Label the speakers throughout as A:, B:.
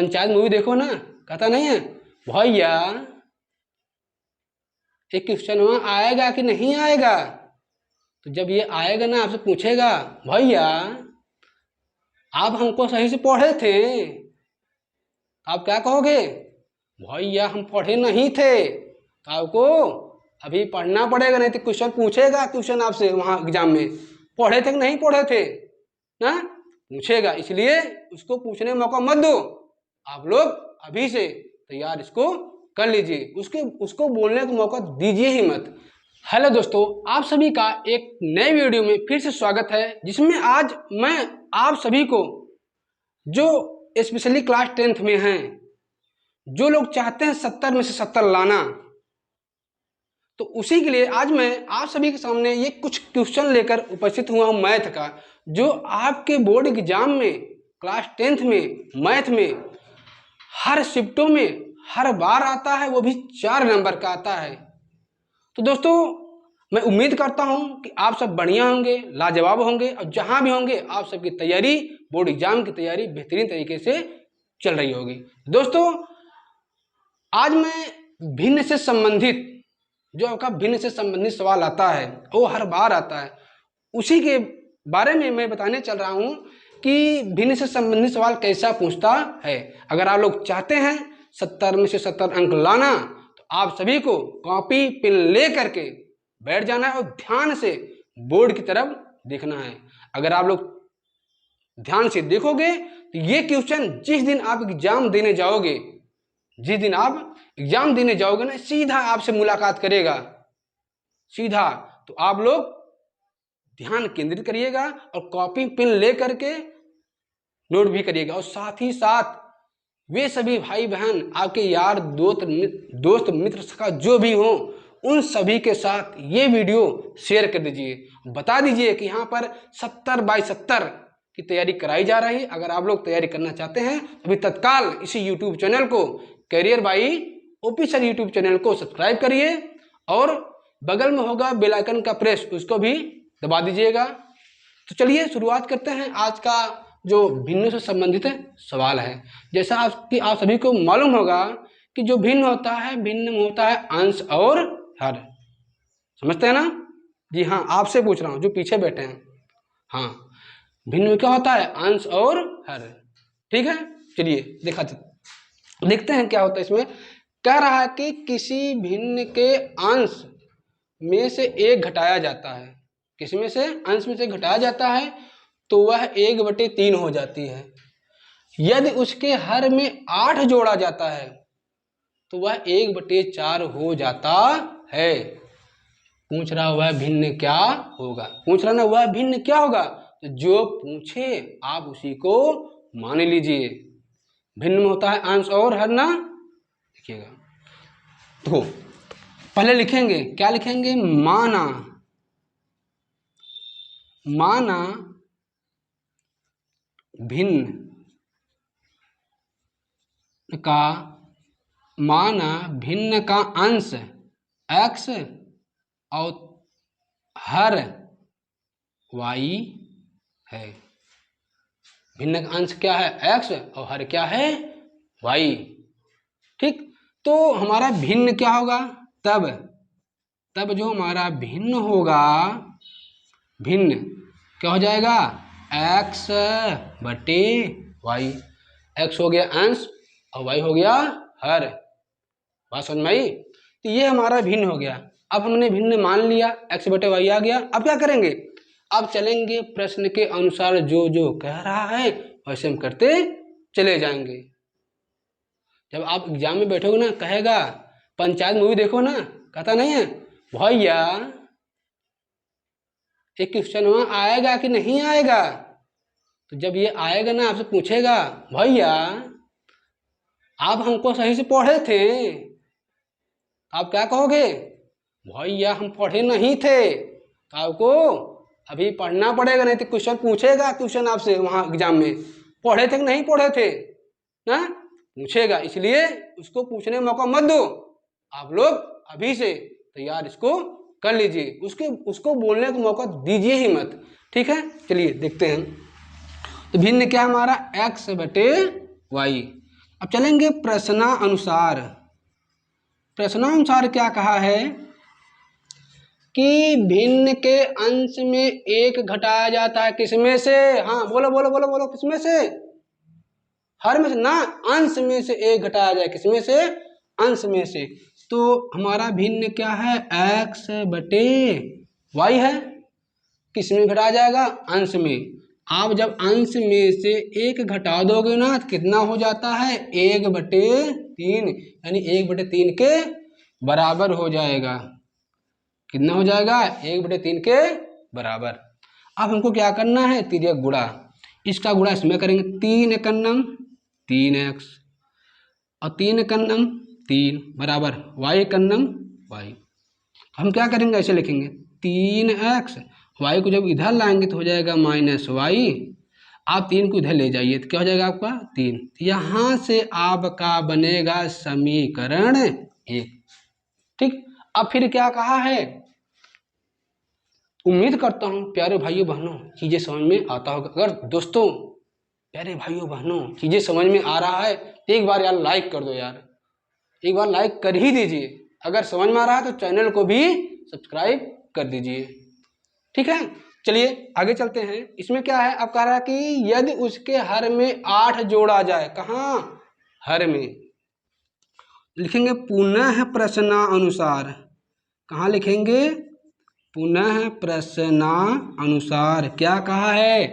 A: Panchayat movie देखो ना, कहता नहीं है भैया एक क्वेश्चन वहां आएगा कि नहीं आएगा। तो जब ये आएगा ना आपसे पूछेगा भैया आप हमको सही से पढ़े थे, आप क्या कहोगे भैया हम पढ़े नहीं थे। तो आपको अभी पढ़ना पड़ेगा, नहीं तो क्वेश्चन पूछेगा, क्वेश्चन आपसे वहाँ एग्जाम में पढ़े थे कि नहीं पढ़े थे ना, पूछेगा। इसलिए उसको पूछने का मौका मत दो, आप लोग अभी से तैयार इसको कर लीजिए, उसको बोलने का मौका दीजिए ही मत। हेलो दोस्तों, आप सभी का एक नए वीडियो में फिर से स्वागत है, जिसमें आज मैं आप सभी को जो स्पेशली क्लास 10th में हैं, जो लोग चाहते हैं 70 में से 70 लाना, तो उसी के लिए आज मैं आप सभी के सामने ये कुछ क्वेश्चन लेकर उपस्थित हुआ हूँ मैथ का, जो आपके बोर्ड एग्जाम में क्लास 10th में मैथ में हर शिफ्टों में हर बार आता है, वो भी 4 नंबर का आता है। तो दोस्तों मैं उम्मीद करता हूं कि आप सब बढ़िया होंगे, लाजवाब होंगे, और जहां भी होंगे आप सबकी तैयारी, बोर्ड एग्जाम की तैयारी बेहतरीन तरीके से चल रही होगी। दोस्तों आज मैं भिन्न से संबंधित, जो आपका भिन्न से संबंधित सवाल आता है, वो हर बार आता है, उसी के बारे में मैं बताने चल रहा हूं कि भिन्न से संबंधित सवाल कैसा पूछता है। अगर आप लोग चाहते हैं 70 में से 70 अंक लाना, तो आप सभी को कॉपी पेन ले करके बैठ जाना है और ध्यान से बोर्ड की तरफ देखना है। अगर आप लोग ध्यान से देखोगे तो ये क्वेश्चन जिस दिन आप एग्जाम देने जाओगे, जिस दिन आप एग्जाम देने जाओगे ना, सीधा आपसे मुलाकात करेगा, सीधा। तो आप लोग ध्यान केंद्रित करिएगा और कॉपी पेन ले करके नोट भी करिएगा, और साथ ही साथ वे सभी भाई बहन आपके यार दोस्त मित्र सखा जो भी हो, उन सभी के साथ ये वीडियो शेयर कर दीजिए, बता दीजिए कि यहाँ पर 70 बाई 70 की तैयारी कराई जा रही है। अगर आप लोग तैयारी करना चाहते हैं अभी तत्काल इसी यूट्यूब चैनल को, career by official YouTube channel को सब्सक्राइब करिए, और बगल में होगा बेल आइकन का प्रेस, उसको भी दबा दीजिएगा। तो चलिए शुरुआत करते हैं आज का जो भिन्न से संबंधित सवाल है। जैसा आप सभी को मालूम होगा कि जो भिन्न होता है, भिन्न में होता है अंश और हर, समझते हैं ना जी। हाँ आपसे पूछ रहा हूँ जो पीछे बैठे हैं, हाँ भिन्न में क्या होता है, अंश और हर, ठीक है। चलिए देखते हैं क्या होता है इसमें। कह रहा है कि किसी भिन्न के अंश में से एक घटाया जाता है, किसी में से अंश में से घटाया जाता है तो वह 1/3 हो जाती है। यदि उसके हर में 8 जोड़ा जाता है तो वह 1/4 हो जाता है। पूछ रहा वह भिन्न क्या होगा, पूछ रहा ना वह भिन्न क्या होगा, तो जो पूछे आप उसी को मान लीजिए। भिन्न में होता है अंश और हर ना, देखिएगा। तो पहले लिखेंगे, क्या लिखेंगे, माना भिन्न का अंश x और हर y है। भिन्न का अंश क्या है, x, और हर क्या है, y, ठीक। तो हमारा भिन्न क्या होगा, तब जो हमारा भिन्न होगा, भिन्न क्या हो जाएगा, x/y। x हो गया अंश और y हो गया हर, बात समझ में आई। तो ये हमारा भिन्न हो गया। अब हमने भिन्न मान लिया, x/y आ गया। अब क्या करेंगे, अब चलेंगे प्रश्न के अनुसार, जो जो कह रहा है वैसे हम करते चले जाएंगे। जब आप एग्जाम में बैठोगे ना, कहेगा पंचायत मूवी देखो ना, कहता नहीं है भैया एक क्वेश्चन वहां आएगा कि नहीं आएगा। तो जब ये आएगा ना आपसे पूछेगा भैया आप हमको सही से पढ़े थे, आप क्या कहोगे भैया हम पढ़े नहीं थे। तो आपको अभी पढ़ना पड़ेगा, नहीं तो क्वेश्चन पूछेगा, क्वेश्चन आपसे वहाँ एग्जाम में पढ़े थे कि नहीं पढ़े थे ना, पूछेगा। इसलिए उसको पूछने का मौका मत दो, आप लोग अभी से तैयार इसको कर लीजिए, उसको बोलने का मौका दीजिए ही मत, ठीक है। चलिए देखते हैं। तो भिन्न क्या हमारा x/y, अब चलेंगे प्रश्नानुसार। प्रश्नानुसार क्या कहा है कि भिन्न के अंश में एक घटाया जाता है, किसमें से? हाँ बोलो बोलो बोलो बोलो, किसमें से? हर में से ना, अंश में से एक घटाया जाए, किसमें से? अंश में से। तो हमारा भिन्न क्या है? x बटे y है, किसमें घटाया जाएगा? अंश में। आप जब अंश में से एक घटा दोगे ना तो कितना हो जाता है? 1/3, यानी 1/3 के बराबर हो जाएगा। कितना हो जाएगा? 1/3 के बराबर। अब हमको क्या करना है? तिर्यक गुणा। इसका गुणा इसमें करेंगे, 3 एकन्नम 3x और 3 एकन्नम 3 बराबर y एकन्नम y। हम क्या करेंगे? ऐसे लिखेंगे 3x, y को जब इधर लाएंगे तो हो जाएगा -y। आप 3 को इधर ले जाइए तो क्या हो जाएगा आपका? 3। यहाँ से आपका बनेगा समीकरण 1। ठीक। अब फिर क्या कहा है? उम्मीद करता हूँ प्यारे भाइयों बहनों चीज़ें समझ में आता होगा। अगर दोस्तों प्यारे भाइयों बहनों चीज़ें समझ में आ रहा है तो एक बार यार लाइक कर दो यार, एक बार लाइक कर ही दीजिए। अगर समझ में आ रहा है तो चैनल को भी सब्सक्राइब कर दीजिए। ठीक है, चलिए आगे चलते हैं। इसमें क्या है? अब कह रहा है कि यदि उसके हर में 8 जोड़ा जाए। कहाँ? हर में। लिखेंगे पुनः प्रश्नानुसार। कहाँ लिखेंगे? पुनः प्रश्नानुसार। क्या कहा है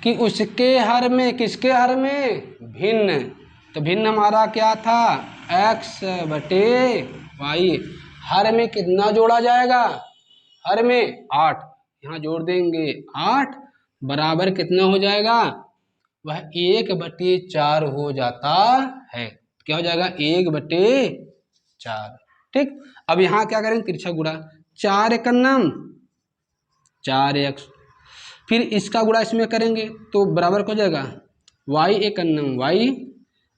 A: कि उसके हर में, किसके हर में? भिन्न। तो भिन्न हमारा क्या था? x बटे y। हर में कितना जोड़ा जाएगा? हर में 8। यहाँ जोड़ देंगे 8 बराबर कितना हो जाएगा? वह 1/4 हो जाता है। क्या हो जाएगा? 1/4। ठीक। अब यहाँ क्या करेंगे? तिरछा गुणा। 4 एकन्नम 4x, फिर इसका गुणा इसमें करेंगे तो बराबर हो जाएगा y एकन्नम y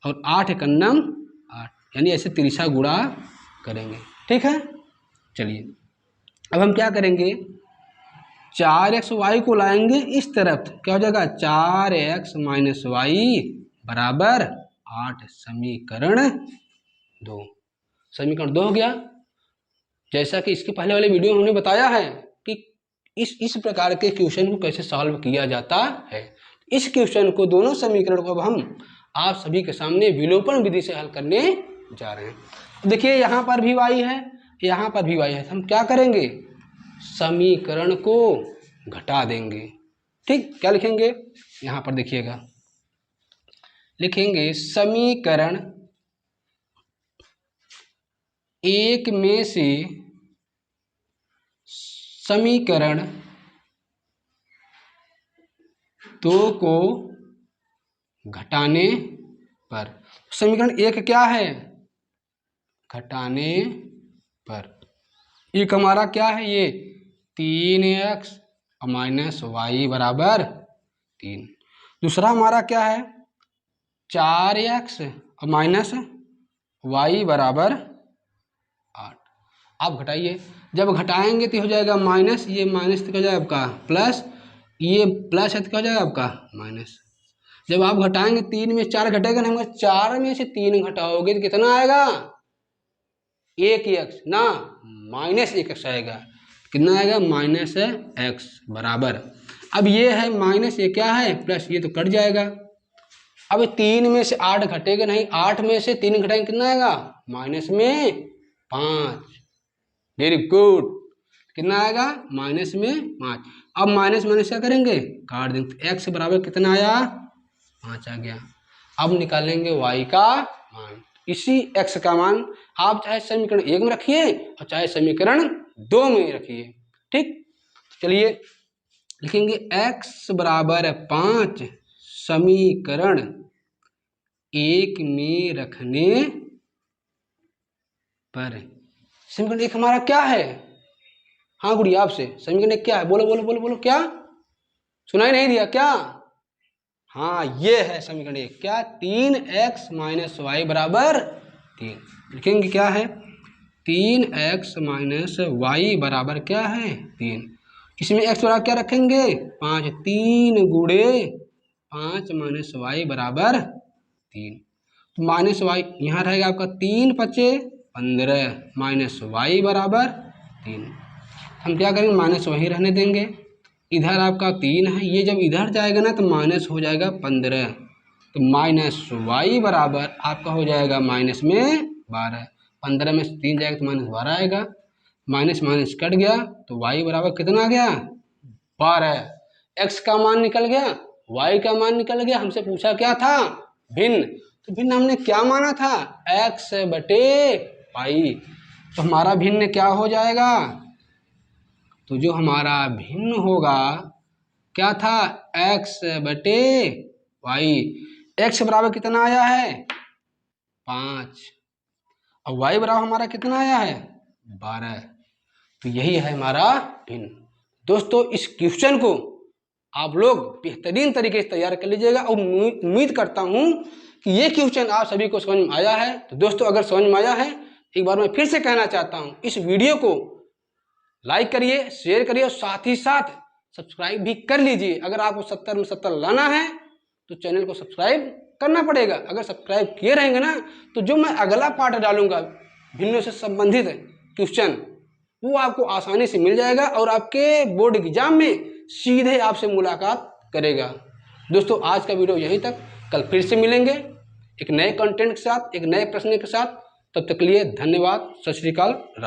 A: और 8 एकन्नम 8, यानी ऐसे तिरछा गुणा करेंगे। ठीक है, चलिए अब हम क्या करेंगे? 4x y को लाएंगे इस तरफ, क्या हो जाएगा? 4x - y बराबर 8। समीकरण 2। समीकरण 2 हो गया। जैसा कि इसके पहले वाले वीडियो में हमने बताया है कि इस प्रकार के क्वेश्चन को कैसे सॉल्व किया जाता है। इस क्वेश्चन को, दोनों समीकरण को अब हम आप सभी के सामने विलोपन विधि से हल करने जा रहे हैं। देखिए यहाँ पर भी y है, यहाँ पर भी y है। हम क्या करेंगे? समीकरण को घटा देंगे। ठीक, क्या लिखेंगे? यहाँ पर देखिएगा, लिखेंगे समीकरण 1 में से समीकरण 2 को घटाने पर। समीकरण 1 क्या है? घटाने पर। एक हमारा क्या है? ये 3x - y बराबर 3। दूसरा हमारा क्या है? 4x - y बराबर 8। आप घटाइए, जब घटाएंगे तो हो जाएगा माइनस, ये माइनस तो हो जाएगा आपका प्लस, ये प्लस है तो क्या हो जाएगा आपका माइनस। जब आप घटाएंगे 3 में 4 घटेगा ना, 4 में से 3 घटाओगे तो कितना आएगा? 1x ना, -1x आएगा। कितना आएगा? -x बराबर। अब ये है माइनस, ये क्या है? प्लस, ये तो कट जाएगा। अब 3 में से 8 घटेगा नहीं, 8 में से 3 घटाएंगे कितना आएगा? -5। Very good. कितना आएगा? -5। अब माइनस माइनस क्या करेंगे? काट देंगे। तो x बराबर कितना आया? 5 आ गया। अब निकालेंगे y का मान। इसी x का मान आप चाहे समीकरण 1 में रखिए और चाहे समीकरण 2 में रखिए। ठीक, चलिए लिखेंगे x बराबर 5 समीकरण 1 में रखने पर। समीकरण 1 हमारा क्या है? हाँ गुड़िया, आपसे समीकरण 1 क्या है? बोलो बोलो बोलो बोलो, क्या सुनाई नहीं दिया क्या? हाँ, ये है समीकरण 1। क्या? 3x - y बराबर 3। लिखेंगे क्या है? 3x - y बराबर क्या है? 3। इसमें x बराबर क्या रखेंगे? 5। 3 गुणे 5 - y बराबर 3। तो माइनस वाई यहाँ रहेगा आपका 3 पचे 15 माइनस वाई बराबर 3। हम क्या करेंगे, माइनस वहीं रहने देंगे। इधर आपका 3 है, ये जब इधर जाएगा ना तो माइनस हो जाएगा 15, तो माइनस वाई बराबर आपका हो जाएगा माइनस में 12। 15 में 3 जाएगा तो माइनस 12 आएगा, माइनस माइनस कट गया तो वाई बराबर कितना आ गया 12। एक्स का मान निकल गया, वाई का मान निकल गया। हमसे पूछा क्या था, भिन्न, तो भिन्न हमने क्या माना था, एक्स बटे वाई। तो हमारा भिन्न क्या हो जाएगा, तो जो हमारा भिन्न होगा क्या था, एक्स बटे वाई। एक्स बराबर कितना आया है 5 और वाई बराबर हमारा कितना आया है 12। तो यही है हमारा भिन्न। दोस्तों इस क्वेश्चन को आप लोग बेहतरीन तरीके से तैयार कर लीजिएगा और उम्मीद करता हूं कि ये क्वेश्चन आप सभी को समझ में आया है। तो दोस्तों अगर समझ में आया है, एक बार मैं फिर से कहना चाहता हूं, इस वीडियो को लाइक करिए, शेयर करिए और साथ ही साथ सब्सक्राइब भी कर लीजिए। अगर आपको 70 में 70 लाना है तो चैनल को सब्सक्राइब करना पड़ेगा। अगर सब्सक्राइब किए रहेंगे ना तो जो मैं अगला पार्ट डालूंगा भिन्नों से संबंधित क्वेश्चन, वो आपको आसानी से मिल जाएगा और आपके बोर्ड एग्जाम में सीधे आपसे मुलाकात करेगा। दोस्तों आज का वीडियो यहीं तक, कल फिर से मिलेंगे एक नए कंटेंट के साथ, एक नए प्रश्न के साथ। तब तक के लिए धन्यवाद, सत श्री अकाल, राधे।